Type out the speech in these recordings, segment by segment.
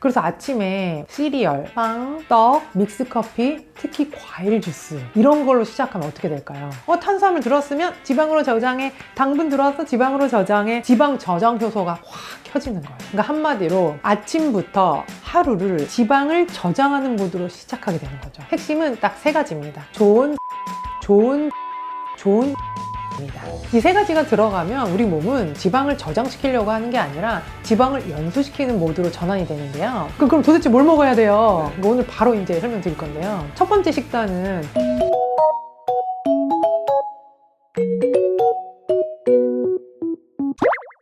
그래서 아침에 시리얼, 빵, 떡, 믹스커피, 특히 과일 주스 이런 걸로 시작하면 어떻게 될까요? 탄수화물 들었으면 지방으로 저장해, 당분 들어왔어 지방으로 저장해, 지방 저장 효소가 확 켜지는 거예요. 그러니까 한마디로 아침부터 하루를 지방을 저장하는 모드로 시작하게 되는 거죠. 핵심은 딱 세 가지입니다. 좋은 이 세 가지가 들어가면 우리 몸은 지방을 저장시키려고 하는 게 아니라 지방을 연소시키는 모드로 전환이 되는데요. 그럼 도대체 뭘 먹어야 돼요? 오늘 바로 이제 설명드릴 건데요. 첫 번째 식단은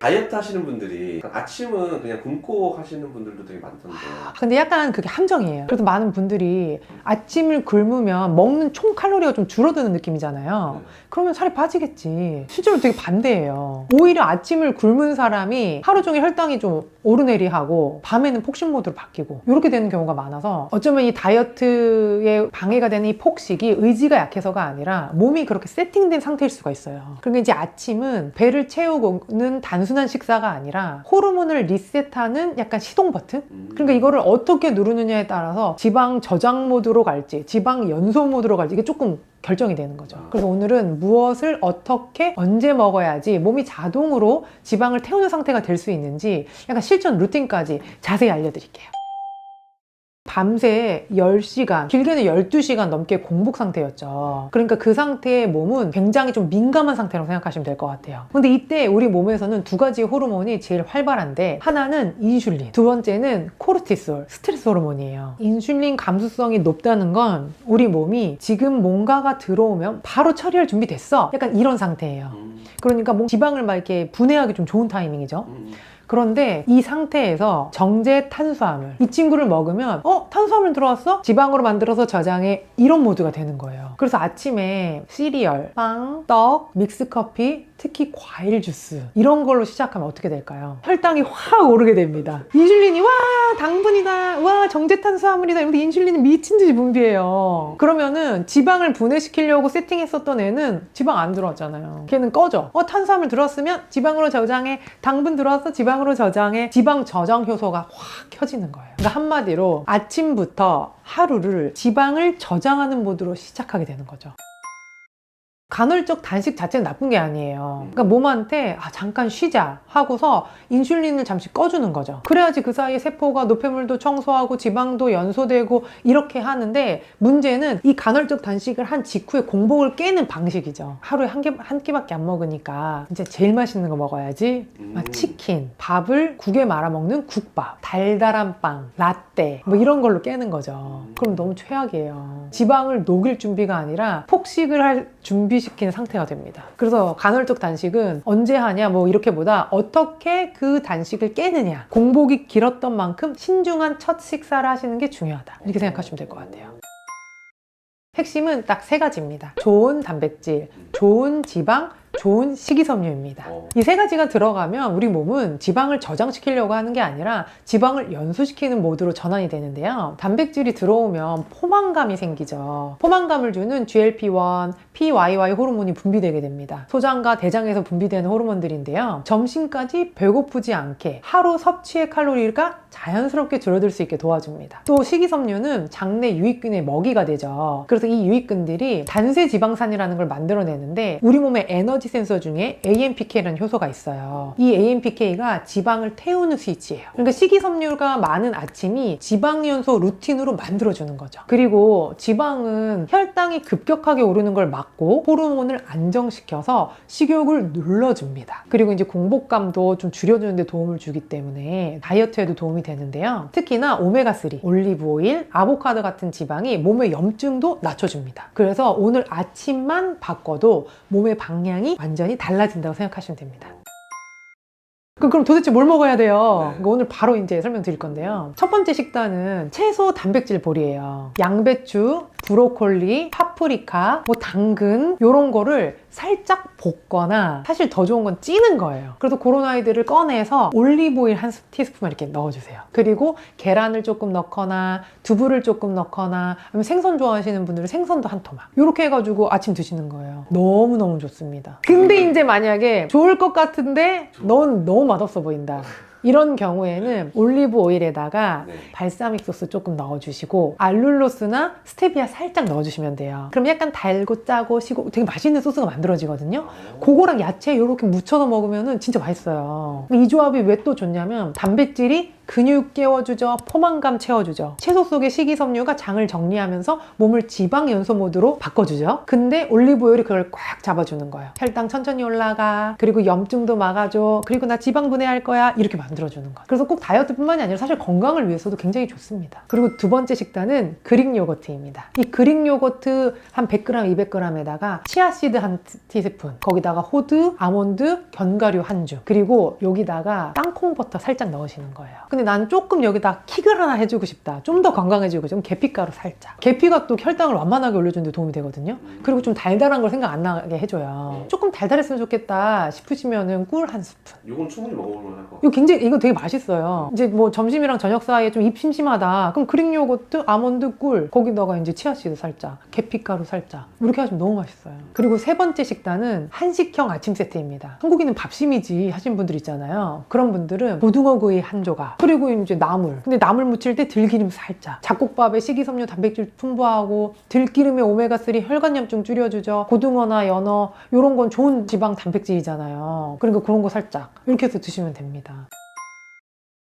다이어트 하시는 분들이 아침은 그냥 굶고 하시는 분들도 되게 많던데. 근데 약간 그게 함정이에요. 그래서 많은 분들이 아침을 굶으면 먹는 총 칼로리가 좀 줄어드는 느낌이잖아요. 그러면 살이 빠지겠지. 실제로 되게 반대예요. 오히려 아침을 굶은 사람이 하루 종일 혈당이 좀 오르내리하고 밤에는 폭식 모드로 바뀌고 이렇게 되는 경우가 많아서 어쩌면 이 다이어트에 방해가 되는 이 폭식이 의지가 약해서가 아니라 몸이 그렇게 세팅된 상태일 수가 있어요. 그러니까 이제 아침은 배를 채우고는 단순한 식사가 아니라 호르몬을 리셋하는 약간 시동 버튼? 그러니까 이거를 어떻게 누르느냐에 따라서 지방 저장 모드로 갈지 지방 연소 모드로 갈지 이게 조금 결정이 되는 거죠. 그래서 오늘은 무엇을 어떻게 언제 먹어야지 몸이 자동으로 지방을 태우는 상태가 될 수 있는지 약간 실전 루틴까지 자세히 알려드릴게요. 밤새 10시간, 길게는 12시간 넘게 공복 상태였죠. 그러니까 그 상태의 몸은 굉장히 좀 민감한 상태라고 생각하시면 될 것 같아요. 근데 이때 우리 몸에서는 두 가지 호르몬이 제일 활발한데 하나는 인슐린, 두 번째는 코르티솔, 스트레스 호르몬이에요. 인슐린 감수성이 높다는 건 우리 몸이 지금 뭔가가 들어오면 바로 처리할 준비 됐어. 약간 이런 상태예요. 그러니까 지방을 막 이렇게 분해하기 좀 좋은 타이밍이죠. 그런데 이 상태에서 정제 탄수화물, 이 친구를 먹으면 탄수화물 들어왔어? 지방으로 만들어서 저장해, 이런 모드가 되는 거예요. 그래서 아침에 시리얼, 빵, 떡, 믹스커피, 특히 과일 주스 이런 걸로 시작하면 어떻게 될까요? 혈당이 확 오르게 됩니다. 인슐린이 와 당분이다, 와 정제 탄수화물이다 이러면서 인슐린이 미친 듯이 분비해요. 그러면은 지방을 분해시키려고 세팅했었던 애는 지방 안 들어왔잖아요. 걔는 꺼져. 탄수화물 들어왔으면 지방으로 저장해, 당분 들어왔어 지방으로 저장해, 지방 저장 효소가 확 켜지는 거예요. 그러니까 한마디로 아침부터 하루를 지방을 저장하는 모드로 시작하게 되는 거죠. 간헐적 단식 자체는 나쁜 게 아니에요. 그러니까 몸한테 잠깐 쉬자 하고서 인슐린을 잠시 꺼주는 거죠. 그래야지 그 사이에 세포가 노폐물도 청소하고 지방도 연소되고 이렇게 하는데, 문제는 이 간헐적 단식을 한 직후에 공복을 깨는 방식이죠. 하루에 한 끼밖에 안 먹으니까 이제 제일 맛있는 거 먹어야지. 치킨, 밥을 국에 말아 먹는 국밥, 달달한 빵, 라떼 뭐 이런 걸로 깨는 거죠. 그럼 너무 최악이에요. 지방을 녹일 준비가 아니라 폭식을 할 준비시킨 상태가 됩니다. 그래서 간헐적 단식은 언제 하냐 뭐 이렇게보다 어떻게 그 단식을 깨느냐, 공복이 길었던 만큼 신중한 첫 식사를 하시는 게 중요하다, 이렇게 생각하시면 될 것 같아요. 핵심은 딱 세 가지입니다. 좋은 단백질, 좋은 지방, 좋은 식이섬유입니다. 이 세 가지가 들어가면 우리 몸은 지방을 저장시키려고 하는 게 아니라 지방을 연소시키는 모드로 전환이 되는데요. 단백질이 들어오면 포만감이 생기죠. 포만감을 주는 GLP-1, PYY 호르몬이 분비되게 됩니다. 소장과 대장에서 분비되는 호르몬들인데요. 점심까지 배고프지 않게 하루 섭취의 칼로리가 자연스럽게 줄어들 수 있게 도와줍니다. 또 식이섬유는 장내 유익균의 먹이가 되죠. 그래서 이 유익균들이 단세 지방산이라는 걸 만들어내는데 우리 몸의 에너지 센서 중에 AMPK라는 효소가 있어요. 이 AMPK가 지방을 태우는 스위치예요. 그러니까 식이섬유가 많은 아침이 지방연소 루틴으로 만들어주는 거죠. 그리고 지방은 혈당이 급격하게 오르는 걸 막고 호르몬을 안정시켜서 식욕을 눌러줍니다. 그리고 이제 공복감도 좀 줄여주는 데 도움을 주기 때문에 다이어트에도 도움이 되는데요. 특히나 오메가3, 올리브오일, 아보카도 같은 지방이 몸의 염증도 낮춰줍니다. 그래서 오늘 아침만 바꿔도 몸의 방향이 완전히 달라진다고 생각하시면 됩니다. 그럼 도대체 뭘 먹어야 돼요? 오늘 바로 이제 설명드릴 건데요. 첫 번째 식단은 채소 단백질 볼이에요. 양배추, 브로콜리, 파프리카, 뭐 당근 이런 거를 살짝 볶거나, 사실 더 좋은 건 찌는 거예요. 그래서 그런 아이들을 꺼내서 올리브오일 한 티스푼만 이렇게 넣어주세요. 그리고 계란을 조금 넣거나 두부를 조금 넣거나, 아니면 생선 좋아하시는 분들은 생선도 한 토막 이렇게 해가지고 아침 드시는 거예요. 너무너무 좋습니다. 근데 이제 만약에 좋을 것 같은데 넌 너무 맛없어 보인다, 이런 경우에는 올리브 오일에다가 네. 발사믹 소스 조금 넣어주시고 알룰로스나 스테비아 살짝 넣어주시면 돼요. 그럼 약간 달고 짜고 시고 되게 맛있는 소스가 만들어지거든요. 그거랑 야채 이렇게 묻혀서 먹으면 진짜 맛있어요. 이 조합이 왜 또 좋냐면 단백질이 근육 깨워주죠. 포만감 채워주죠. 채소 속의 식이섬유가 장을 정리하면서 몸을 지방 연소 모드로 바꿔주죠. 근데 올리브 오일이 그걸 꽉 잡아주는 거예요. 혈당 천천히 올라가. 그리고 염증도 막아줘. 그리고 나 지방 분해할 거야. 이렇게 만들어주는 거예요. 그래서 꼭 다이어트뿐만이 아니라 사실 건강을 위해서도 굉장히 좋습니다. 그리고 두 번째 식단은 그릭 요거트입니다. 이 그릭 요거트 한 100g, 200g에다가 치아씨드 한 티스푼, 거기다가 호두, 아몬드, 견과류 한 줌, 그리고 여기다가 땅콩 버터 살짝 넣으시는 거예요. 근데 난 조금 여기다 킥을 하나 해주고 싶다. 좀 더 건강해지고 좀 계피가루 살짝. 계피가 또 혈당을 완만하게 올려주는 데 도움이 되거든요. 그리고 좀 달달한 걸 생각 안 나게 해줘요. 조금 달달했으면 좋겠다 싶으시면은 꿀 한 스푼. 이건 충분히 먹어볼만 할 것 같아요. 이거 굉장히, 이거 되게 맛있어요. 이제 뭐 점심이랑 저녁 사이에 좀 입 심심하다. 그럼 그릭 요거트, 아몬드 꿀, 거기다가 이제 치아씨드 살짝, 계피가루 살짝. 이렇게 하시면 너무 맛있어요. 그리고 세 번째 식단은 한식형 아침 세트입니다. 한국인은 밥심이지 하신 분들 있잖아요. 그런 분들은 고등어구이 한 조각, 그리고 이제 나물. 근데 나물 무칠 때 들기름 살짝. 잡곡밥에 식이섬유 단백질 풍부하고 들기름에 오메가3 혈관염증 줄여주죠. 고등어나 연어 이런 건 좋은 지방 단백질이잖아요. 그러니까 그런 거 살짝 이렇게 해서 드시면 됩니다.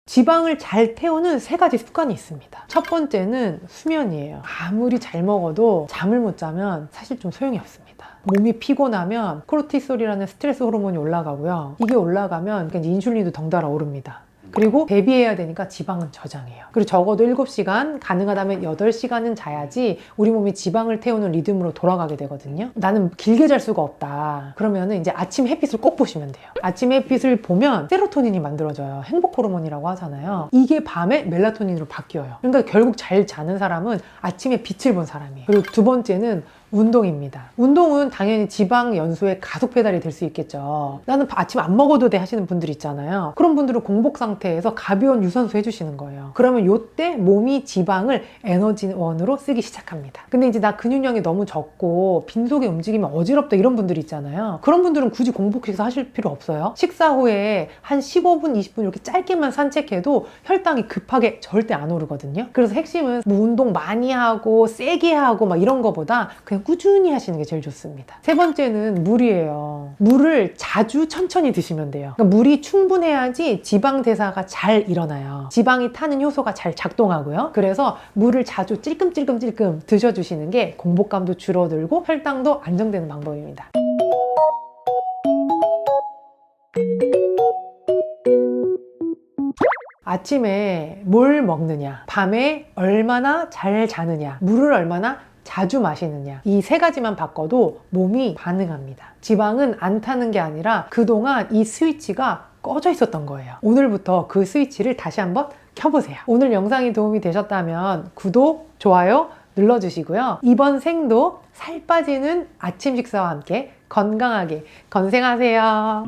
지방을 잘 태우는 세 가지 습관이 있습니다. 첫 번째는 수면이에요. 아무리 잘 먹어도 잠을 못 자면 사실 좀 소용이 없습니다. 몸이 피곤하면 코르티솔이라는 스트레스 호르몬이 올라가고요. 이게 올라가면 인슐린도 덩달아 오릅니다. 그리고 대비해야 되니까 지방은 저장해요. 그리고 적어도 7시간, 가능하다면 8시간은 자야지 우리 몸이 지방을 태우는 리듬으로 돌아가게 되거든요. 나는 길게 잘 수가 없다. 그러면 이제 아침 햇빛을 꼭 보시면 돼요. 아침 햇빛을 보면 세로토닌이 만들어져요. 행복 호르몬이라고 하잖아요. 이게 밤에 멜라토닌으로 바뀌어요. 그러니까 결국 잘 자는 사람은 아침에 빛을 본 사람이에요. 그리고 두 번째는 운동입니다. 운동은 당연히 지방 연소의 가속 페달이 될 수 있겠죠. 나는 아침 안 먹어도 돼 하시는 분들 있잖아요. 그런 분들은 공복 상태에서 가벼운 유산소 해주시는 거예요. 그러면 이때 몸이 지방을 에너지원으로 쓰기 시작합니다. 근데 이제 나 근육량이 너무 적고 빈속에 움직이면 어지럽다 이런 분들이 있잖아요. 그런 분들은 굳이 공복 식사 하실 필요 없어요. 식사 후에 한 15분, 20분 이렇게 짧게만 산책해도 혈당이 급하게 절대 안 오르거든요. 그래서 핵심은 뭐 운동 많이 하고 세게 하고 막 이런 거보다 그냥 꾸준히 하시는 게 제일 좋습니다. 세 번째는 물이에요. 물을 자주 천천히 드시면 돼요. 그러니까 물이 충분해야지 지방 대사가 잘 일어나요. 지방이 타는 효소가 잘 작동하고요. 그래서 물을 자주 찔끔찔끔 드셔주시는 게 공복감도 줄어들고 혈당도 안정되는 방법입니다. 아침에 뭘 먹느냐, 밤에 얼마나 잘 자느냐, 물을 얼마나 자주 마시느냐, 이 세 가지만 바꿔도 몸이 반응합니다. 지방은 안 타는 게 아니라 그동안 이 스위치가 꺼져 있었던 거예요. 오늘부터 그 스위치를 다시 한번 켜보세요. 오늘 영상이 도움이 되셨다면 구독, 좋아요 눌러주시고요. 이번 생도 살 빠지는 아침 식사와 함께 건강하게 건생하세요.